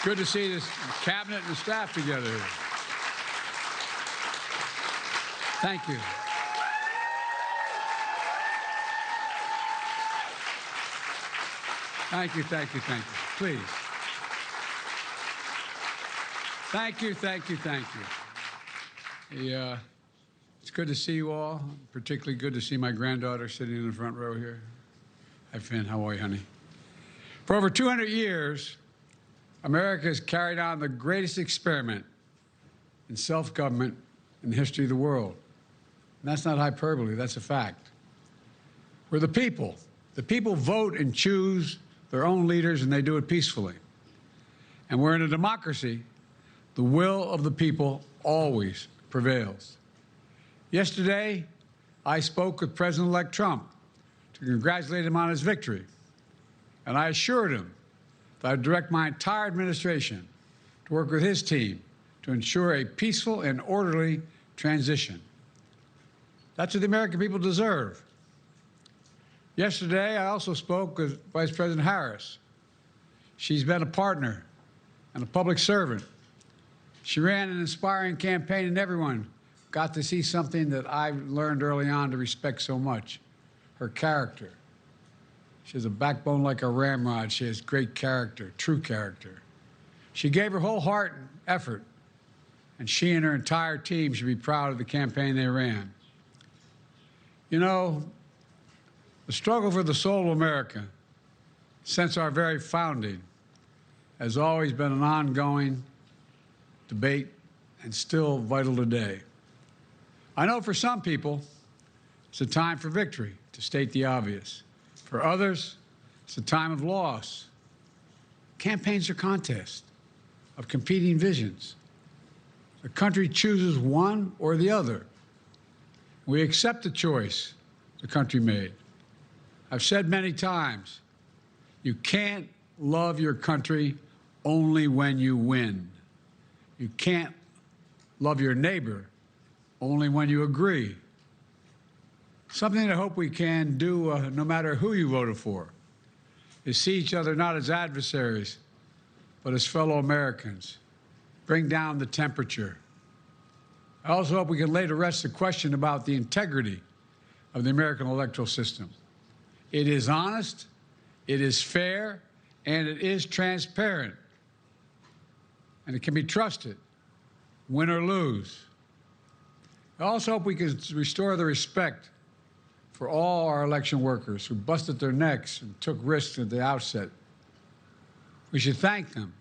good to see this cabinet and the staff together here. Thank you. Thank you, thank you, thank you. Please. Thank you, thank you, thank you. It's good to see you all. Particularly good to see my granddaughter sitting in the front row here. Hi, Finn. How are you, honey? For over 200 years, America has carried on the greatest experiment in self-government in the history of the world. And that's not hyperbole, that's a fact. We're the people. The people vote and choose their own leaders, and they do it peacefully. And we're in a democracy. The will of the people always prevails. Yesterday, I spoke with President-elect Trump to congratulate him on his victory. And I assured him that I'd direct my entire administration to work with his team to ensure a peaceful and orderly transition. That's what the American people deserve. Yesterday, I also spoke with Vice President Harris. She's been a partner and a public servant. She ran an inspiring campaign, and everyone got to see something that I learned early on to respect so much, her character. She has a backbone like a ramrod. She has great character, true character. She gave her whole heart and effort, and she and her entire team should be proud of the campaign they ran. You know, the struggle for the soul of America since our very founding has always been an ongoing debate and still vital today. I know for some people, it's a time for victory, to state the obvious. For others, it's a time of loss. Campaigns are contests of competing visions. The country chooses one or the other. We accept the choice the country made. I've said many times, you can't love your country only when you win. You can't love your neighbor only when you agree. Something I hope we can do, no matter who you voted for, is see each other not as adversaries, but as fellow Americans. Bring down the temperature. I also hope we can lay to rest the question about the integrity of the American electoral system. It is honest, it is fair, and it is transparent. And it can be trusted, win or lose. I also hope we can restore the respect for all our election workers who busted their necks and took risks at the outset. We should thank them.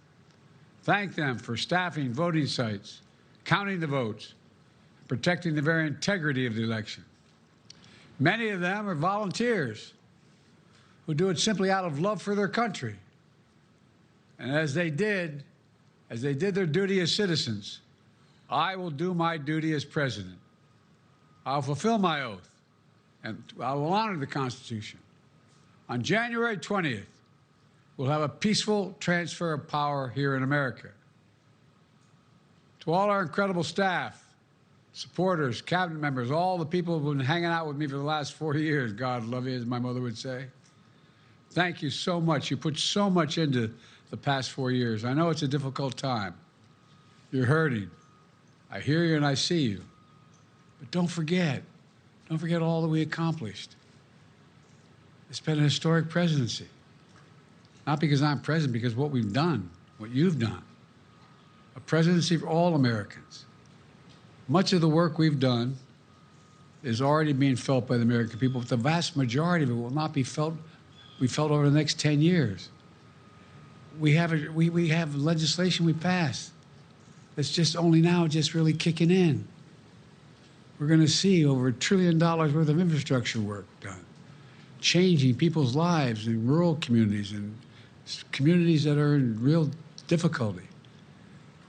Thank them for staffing voting sites, counting the votes, protecting the very integrity of the election. Many of them are volunteers who do it simply out of love for their country. And as they did their duty as citizens, I will do my duty as president. I'll fulfill my oath, and I will honor the Constitution. On January 20th, we'll have a peaceful transfer of power here in America. To all our incredible staff, supporters, cabinet members, all the people who've been hanging out with me for the last 40 years, God love you, as my mother would say. Thank you so much. You put so much into the past 4 years. I know it's a difficult time. You're hurting. I hear you and I see you. But don't forget all that we accomplished. It's been a historic presidency. Not because I'm president, because what we've done, what you've done. A presidency for all Americans. Much of the work we've done is already being felt by the American people, but the vast majority of it will not be felt over the next 10 years. We have legislation we passed that's just only now just really kicking in. We're going to see over $1 trillion worth of infrastructure work done, changing people's lives in rural communities and communities that are in real difficulty,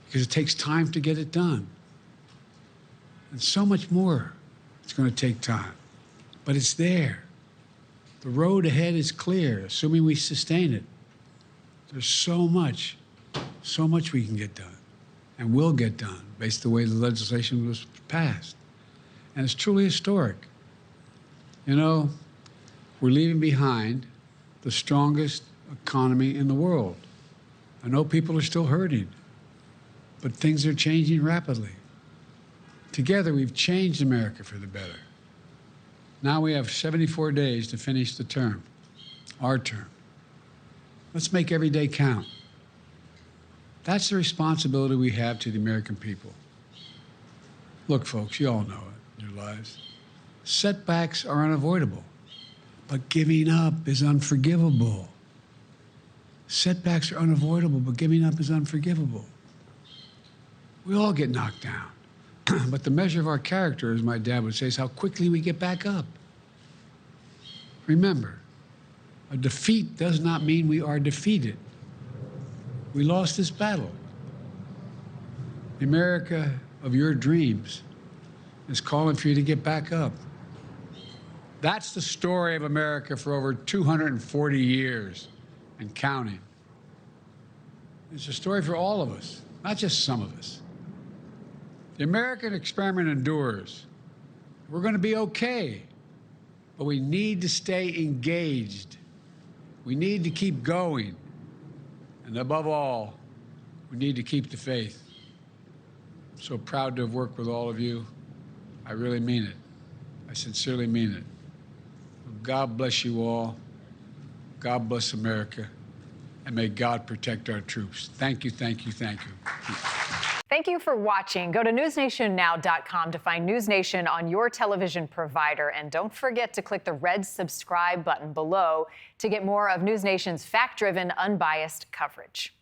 because it takes time to get it done. And so much more. It's going to take time, but it's there. The road ahead is clear, assuming we sustain it. There's so much we can get done and will get done based on the way the legislation was passed. And it's truly historic. You know, we're leaving behind the strongest economy in the world. I know people are still hurting, but things are changing rapidly. Together, we've changed America for the better. Now we have 74 days to finish the term, our term. Let's make every day count. That's the responsibility we have to the American people. Look, folks, you all know it in your lives. Setbacks are unavoidable, but giving up is unforgivable. Setbacks are unavoidable, but giving up is unforgivable. We all get knocked down. But the measure of our character, as my dad would say, is how quickly we get back up. Remember, a defeat does not mean we are defeated. We lost this battle. The America of your dreams is calling for you to get back up. That's the story of America for over 240 years and counting. It's a story for all of us, not just some of us. The American experiment endures. We're going to be okay, but we need to stay engaged. We need to keep going. And above all, we need to keep the faith. I'm so proud to have worked with all of you. I really mean it. I sincerely mean it. God bless you all. God bless America. And may God protect our troops. Thank you, thank you, thank you. Thank you for watching. Go to newsnationnow.com to find NewsNation on your television provider. And don't forget to click the red subscribe button below to get more of NewsNation's fact-driven, unbiased coverage.